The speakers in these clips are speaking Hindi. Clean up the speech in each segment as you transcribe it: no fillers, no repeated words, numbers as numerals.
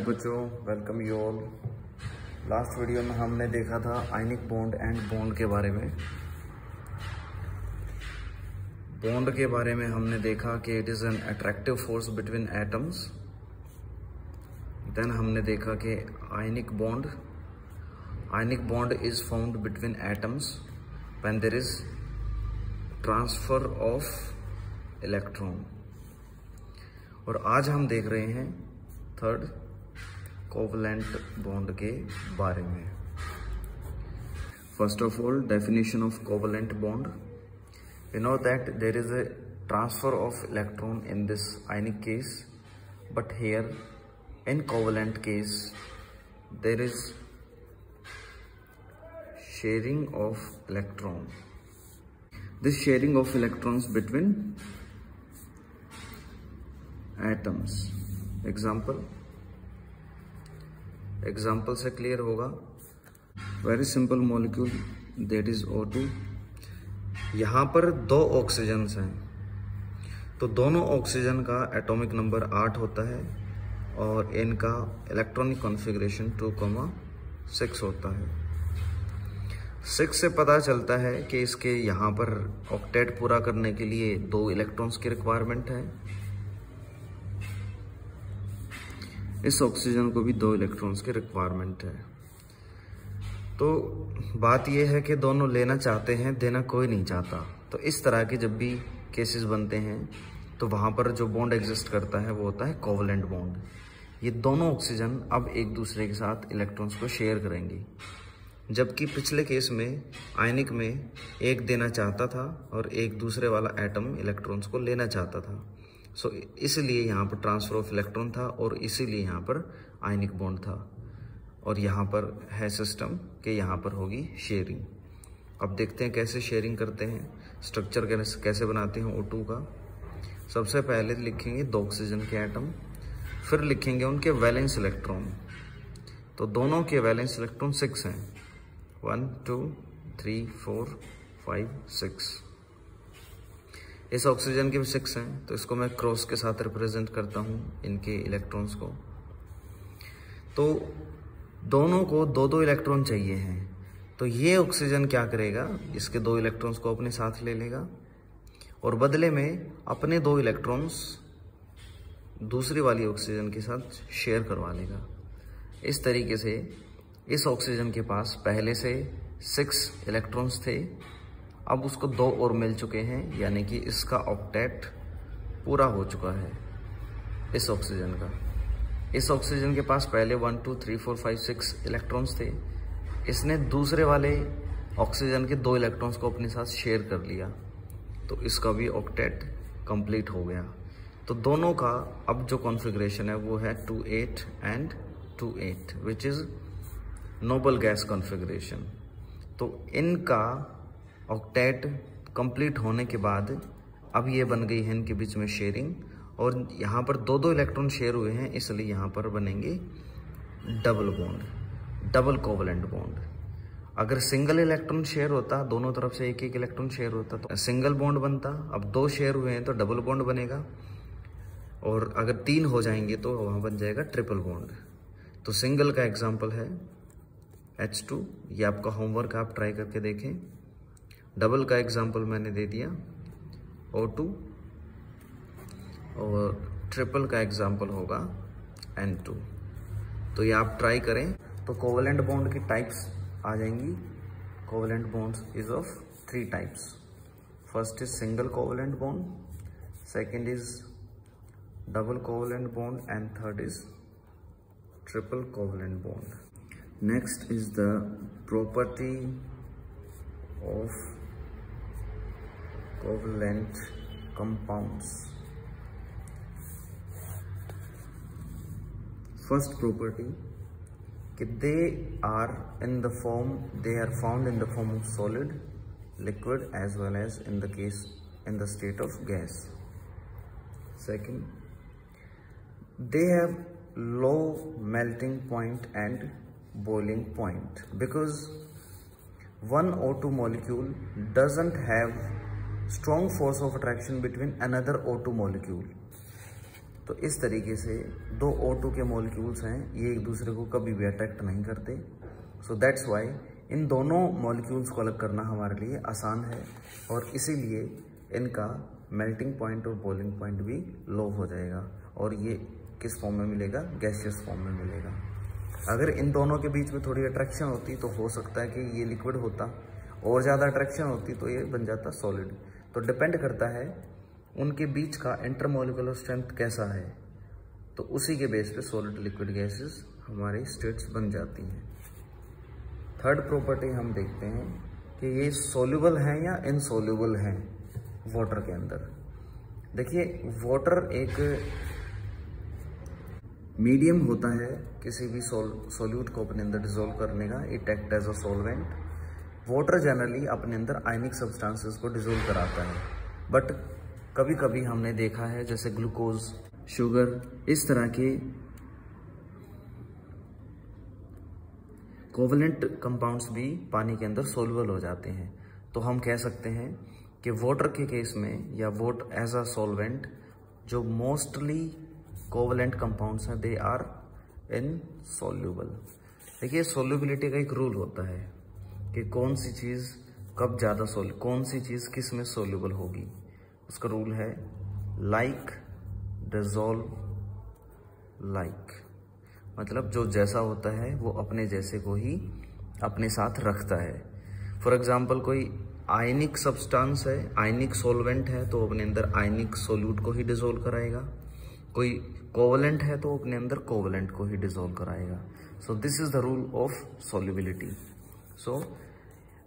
बच्चों, welcome you all. Last video में हमने देखा था आयनिक बॉन्ड एंड बॉन्ड के बारे में। बॉन्ड के बारे में हमने देखा कि it is an attractive force between atoms. Then हमने देखा कि ionic bond is found between atoms when there is transfer of electron. और आज हम देख रहे हैं थर्ड कोवलेंट बॉन्ड के बारे में। First of all, definition of covalent bond. We know that there is a transfer of electron in this ionic case, but here in covalent case there is sharing of electron. This sharing of electrons between atoms. Example से क्लियर होगा। Very simple molecule that is O2। यहाँ पर दो ऑक्सीजन्स हैं, तो दोनों ऑक्सीजन का एटॉमिक नंबर 8 होता है और इनका इलेक्ट्रॉनिक कॉन्फ़िगरेशन 2,6 होता है। 6 से पता चलता है कि इसके यहाँ पर ऑक्टेट पूरा करने के लिए 2 इलेक्ट्रॉन्स की रिक्वायरमेंट है। इस ऑक्सीजन को भी 2 इलेक्ट्रॉन्स की रिक्वायरमेंट है। तो बात यह है कि दोनों लेना चाहते हैं, देना कोई नहीं चाहता। तो इस तरह के जब भी केसेस बनते हैं तो वहाँ पर जो बॉन्ड एग्जिस्ट करता है वो होता है कोवलेंट बॉन्ड। ये दोनों ऑक्सीजन अब एक दूसरे के साथ इलेक्ट्रॉन्स को शेयर करेंगे, जबकि पिछले केस में आयनिक में एक देना चाहता था और एक दूसरे वाला एटम इलेक्ट्रॉन्स को लेना चाहता था। सो इसलिए यहाँ पर ट्रांसफर ऑफ इलेक्ट्रॉन था और इसीलिए यहाँ पर आयनिक बॉन्ड था। और यहाँ पर है सिस्टम कि यहाँ पर होगी शेयरिंग। अब देखते हैं कैसे शेयरिंग करते हैं, स्ट्रक्चर कैसे बनाते हैं O2 का। सबसे पहले लिखेंगे 2 ऑक्सीजन के एटम, फिर लिखेंगे उनके वैलेंस इलेक्ट्रॉन। तो दोनों के वैलेंस इलेक्ट्रॉन 6 हैं, 1 2 3 4 5 6। इस ऑक्सीजन के भी 6 हैं, तो इसको मैं क्रॉस के साथ रिप्रेजेंट करता हूँ इनके इलेक्ट्रॉन्स को। तो दोनों को 2-2 इलेक्ट्रॉन चाहिए हैं, तो ये ऑक्सीजन क्या करेगा, इसके 2 इलेक्ट्रॉन्स को अपने साथ ले लेगा और बदले में अपने 2 इलेक्ट्रॉन्स दूसरी वाली ऑक्सीजन के साथ शेयर करवा लेगा। इस तरीके से इस ऑक्सीजन के पास पहले से 6 इलेक्ट्रॉन्स थे, अब उसको 2 और मिल चुके हैं, यानी कि इसका ऑक्टेट पूरा हो चुका है इस ऑक्सीजन का। इस ऑक्सीजन के पास पहले 1 2 3 4 5 6 इलेक्ट्रॉन्स थे, इसने दूसरे वाले ऑक्सीजन के 2 इलेक्ट्रॉन्स को अपने साथ शेयर कर लिया, तो इसका भी ऑक्टेट कंप्लीट हो गया। तो दोनों का अब जो कॉन्फ़िगरेशन है वो है 2-8 and 2-8, which is noble gas configuration. तो इनका ऑक्टेट कंप्लीट होने के बाद अब ये बन गई है इनके बीच में शेयरिंग, और यहाँ पर 2-2 इलेक्ट्रॉन शेयर हुए हैं, इसलिए यहाँ पर बनेंगे double bond, double covalent bond. अगर सिंगल इलेक्ट्रॉन शेयर होता, दोनों तरफ से एक इलेक्ट्रॉन शेयर होता तो सिंगल बॉन्ड बनता। अब 2 शेयर हुए हैं तो डबल बॉन्ड बनेगा, और अगर 3 हो जाएंगे तो वहाँ बन जाएगा ट्रिपल बॉन्ड। तो सिंगल का एग्जाम्पल है H2, ये आपका होमवर्क, आप ट्राई करके देखें। डबल का एग्जाम्पल मैंने दे दिया O2, और ट्रिपल का एग्जाम्पल होगा N2। तो ये आप ट्राई करें तो कोवलेंट बॉन्ड की टाइप्स आ जाएंगी। Covalent bonds is of 3 types. First is single covalent bond, second is double covalent bond and third is triple covalent bond. Next is the property of covalent compounds. First property कि they are found in the form of solid, liquid as well as in the state of gas. Second, they have low melting point and boiling point because one O2 molecule doesn't have strong force of attraction between another O2 molecule. तो इस तरीके से दो O2 के मॉलिक्यूल्स हैं, ये एक दूसरे को कभी भी अट्रैक्ट नहीं करते। सो दैट्स वाई इन दोनों मॉलिक्यूल्स को अलग करना हमारे लिए आसान है, और इसीलिए इनका मेल्टिंग पॉइंट और बॉइलिंग पॉइंट भी लो हो जाएगा, और ये किस फॉर्म में मिलेगा, गैसियस फॉर्म में मिलेगा। अगर इन दोनों के बीच में थोड़ी अट्रैक्शन होती तो हो सकता है कि ये लिक्विड होता, और ज़्यादा अट्रैक्शन होती तो ये बन जाता सॉलिड। तो डिपेंड करता है उनके बीच का इंटरमोलिकुलर स्ट्रेंथ कैसा है, तो उसी के बेस पे सॉलिड लिक्विड गैसेस हमारी स्टेट्स बन जाती हैं। थर्ड प्रॉपर्टी हम देखते हैं कि ये सॉल्युबल हैं या इनसॉल्युबल हैं वाटर के अंदर। देखिए, वाटर एक मीडियम होता है किसी भी सॉल्यूट को अपने अंदर डिसॉल्व करने का, it act as a solvent. Water generally अपने अंदर आयनिक सब्सटेंसेस को डिसॉल्व कराता है, बट कभी कभी हमने देखा है जैसे ग्लूकोज, शुगर, इस तरह के कोवलेंट कंपाउंड्स भी पानी के अंदर सोल्युबल हो जाते हैं। तो हम कह सकते हैं कि वाटर के केस में या वोट एज अ सॉल्वेंट जो मोस्टली कोवलेंट कंपाउंड्स हैं दे आर इनसॉल्युबल। देखिए, सोल्युबिलिटी का एक रूल होता है कि कौन सी चीज़ कब ज़्यादा कौन सी चीज़ किस में सोल्युबल होगी। उसका रूल है लाइक डिसॉल्व लाइक, मतलब जो जैसा होता है वो अपने जैसे को ही अपने साथ रखता है। फॉर एग्जाम्पल, कोई आयनिक सब्सटेंस है, आयनिक सॉल्वेंट है, तो अपने अंदर आयनिक सोल्यूट को ही डिसॉल्व कराएगा। कोई कोवलेंट है तो अपने अंदर कोवलेंट को ही डिसॉल्व कराएगा। So this is the rule of solubility. So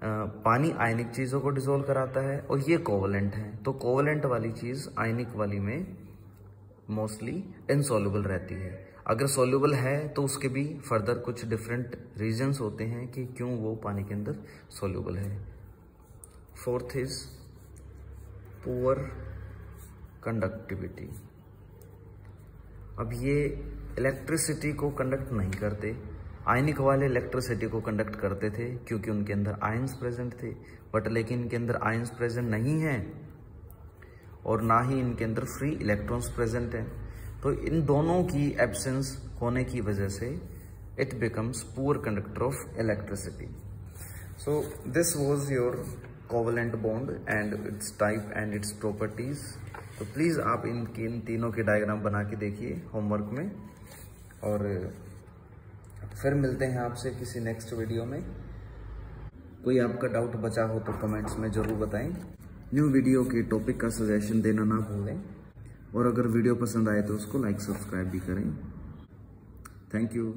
पानी आयनिक चीज़ों को डिसॉल्व कराता है, और ये कोवलेंट है, तो कोवलेंट वाली चीज़ आयनिक वाली में मोस्टली इनसॉल्युबल रहती है। अगर सॉल्युबल है तो उसके भी फर्दर कुछ डिफरेंट रीजंस होते हैं कि क्यों वो पानी के अंदर सॉल्युबल है। Fourth is poor conductivity. अब ये इलेक्ट्रिसिटी को कंडक्ट नहीं करते। आयनिक वाले इलेक्ट्रिसिटी को कंडक्ट करते थे क्योंकि उनके अंदर आयंस प्रेजेंट थे, बट लेकिन इनके अंदर आयंस प्रेजेंट नहीं है और ना ही इनके अंदर फ्री इलेक्ट्रॉन्स प्रेजेंट हैं। तो इन दोनों की एब्सेंस होने की वजह से it becomes poor conductor of electricity. So this was your covalent bond and it's type and its properties. तो प्लीज़ आप इन तीनों के डायग्राम बना के देखिए होमवर्क में, और फिर मिलते हैं आपसे किसी नेक्स्ट वीडियो में। कोई आपका डाउट बचा हो तो कमेंट्स में ज़रूर बताएं। न्यू वीडियो के टॉपिक का सजेशन देना ना भूलें, और अगर वीडियो पसंद आए तो उसको लाइक सब्सक्राइब भी करें। Thank you.